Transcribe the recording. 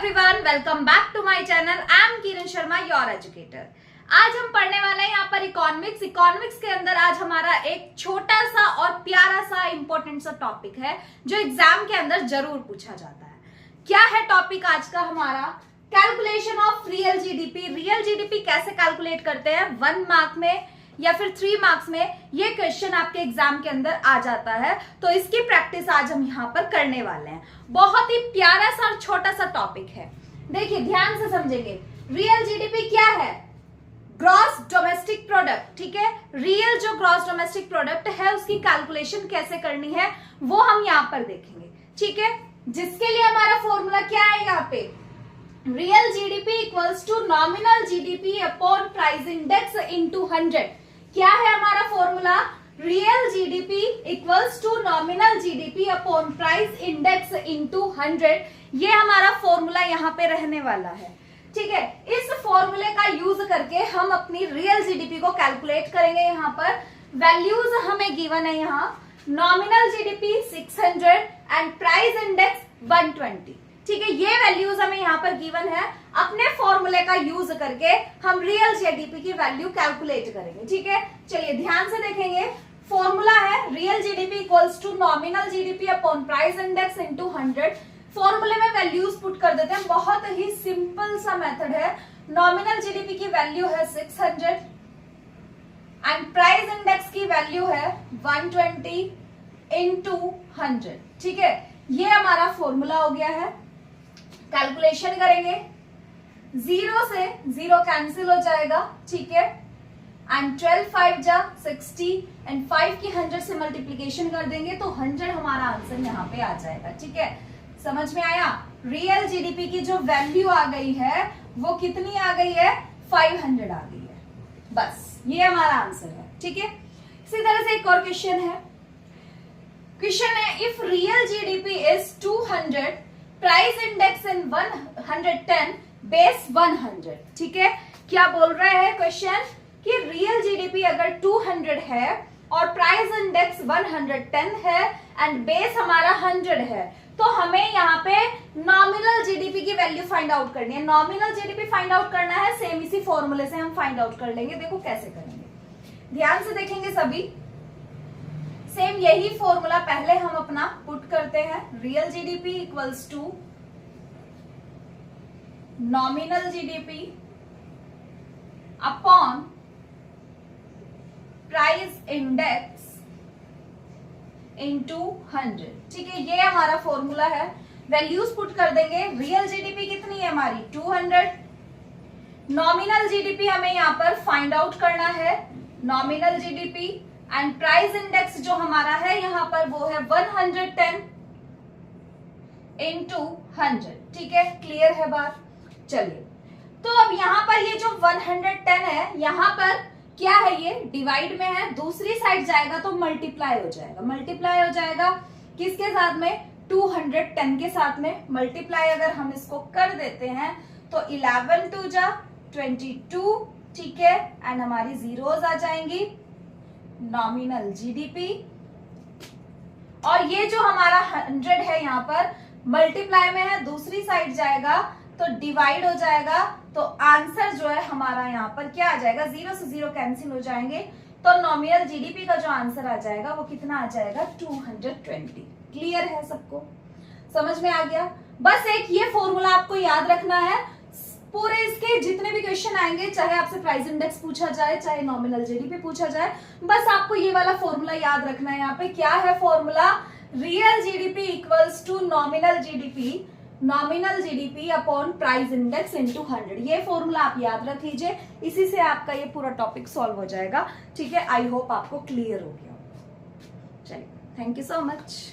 Everyone, welcome back to my channel. I am Kiran Sharma, your educator. आज हम पढ़ने वाले हैं यहाँ पर इकोनॉमिक्स के अंदर आज हमारा एक छोटा सा और प्यारा सा इंपॉर्टेंट सा टॉपिक है जो एग्जाम के अंदर जरूर पूछा जाता है। क्या है टॉपिक आज का हमारा? Calculation of real GDP. Real GDP कैसे कैलकुलेट करते हैं 1 मार्क में या फिर 3 मार्क्स में, ये क्वेश्चन आपके एग्जाम के अंदर आ जाता है। तो इसकी प्रैक्टिस आज हम यहाँ पर करने वाले हैं। बहुत ही प्यारा सा और छोटा सा टॉपिक है, देखिए ध्यान से समझेंगे। रियल जीडीपी क्या है? ग्रॉस डोमेस्टिक प्रोडक्ट, ठीक है। रियल जो ग्रॉस डोमेस्टिक प्रोडक्ट है उसकी कैलकुलेशन कैसे करनी है वो हम यहाँ पर देखेंगे, ठीक है। जिसके लिए हमारा फॉर्मूला क्या है यहाँ पे? Real GDP equals to nominal GDP upon price index into 100। क्या है हमारा formula? Real GDP equals to nominal GDP upon price index into 100। ये हमारा फॉर्मूला यहाँ पे रहने वाला है, ठीक है। इस फॉर्मूले का यूज करके हम अपनी रियल जीडीपी को कैलकुलेट करेंगे। यहाँ पर वैल्यूज हमें गिवन है, यहाँ nominal GDP 600 and price index 120, ठीक है। ये वैल्यूज हमें यहाँ पर गिवन है। अपने फॉर्मूले का यूज करके हम रियल जीडीपी की वैल्यू कैलकुलेट करेंगे, ठीक है। चलिए ध्यान से देखेंगे। फॉर्मूला है रियल GDP equals to nominal GDP upon price index into 100। फॉर्मूले में वैल्यूज पुट कर देते हैं, बहुत ही सिंपल सा मेथड है। नॉमिनल जीडीपी की वैल्यू है 600 एंड प्राइस इंडेक्स की वैल्यू है 120 इनटू 100, ठीक है। ये हमारा फॉर्मूला हो गया है। कैलकुलेशन करेंगे, 0 से 0 कैंसिल हो जाएगा, ठीक है। एंड 12 5 जा 60 एंड 5 की 100 से मल्टीप्लीकेशन कर देंगे तो 100 हमारा आंसर यहाँ पे आ जाएगा, ठीक है। समझ में आया? रियल जीडीपी की जो वैल्यू आ गई है वो कितनी आ गई है? 500 आ गई है। बस ये हमारा आंसर है, ठीक है। इसी तरह से एक और क्वेश्चन है। क्वेश्चन है if real GDP is 200, price index in 110, base 100, ठीक है। क्या बोल रहा है क्वेश्चन कि रियल जीडीपी अगर 200 है और प्राइस इंडेक्स 110 है एंड बेस हमारा 100 है, तो हमें यहाँ पे नॉमिनल जीडीपी की वैल्यू फाइंड आउट करनी है। नॉमिनल जीडीपी फाइंड आउट करना है, सेम इसी फॉर्मूले से हम फाइंड आउट कर लेंगे। देखो कैसे करेंगे, ध्यान से देखेंगे सभी। सेम यही फॉर्मूला पहले हम अपना पुट करते हैं। Real GDP equals to nominal GDP upon price index into 100, ठीक है। ये हमारा फॉर्मूला है। वैल्यूज पुट कर देंगे। रियल जीडीपी कितनी है हमारी? 200। नॉमिनल जीडीपी हमें यहाँ पर फाइंड आउट करना है, nominal GDP and price index जो हमारा है यहाँ पर वो है 110 इनटू 100, ठीक है। क्लियर है बात? चलिए, तो अब यहाँ पर ये जो 110 है यहाँ पर क्या है? ये डिवाइड में है, दूसरी साइड जाएगा तो मल्टीप्लाई हो जाएगा। मल्टीप्लाई हो जाएगा किसके साथ में? 210 के साथ में। मल्टीप्लाई अगर हम इसको कर देते हैं तो 11 2 जा 22, ठीक है। एंड हमारी जीरोस आ जाएंगी। नॉमिनल जीडीपी और ये जो हमारा 100 है यहाँ पर मल्टीप्लाई में है, दूसरी साइड जाएगा तो डिवाइड हो जाएगा। तो आंसर जो है हमारा यहाँ पर क्या आ जाएगा? 0 से 0 कैंसिल हो जाएंगे तो नॉमिनल जीडीपी का जो आंसर आ जाएगा वो कितना आ जाएगा? 220। क्लियर है सबको? समझ में आ गया? बस एक ये फॉर्मूला आपको याद रखना है। पूरे इसके जितने भी क्वेश्चन आएंगे, चाहे आपसे प्राइस इंडेक्स पूछा जाए चाहे नॉमिनल जीडीपी पूछा जाए, बस आपको ये वाला फॉर्मूला याद रखना है। यहाँ पे क्या है formula? Real GDP equals to nominal GDP upon price index into 100। ये फॉर्मूला आप याद रख लीजिए, इसी से आपका ये पूरा टॉपिक सॉल्व हो जाएगा, ठीक है। आई होप आपको क्लियर हो गया। चलिए, थैंक यू सो मच।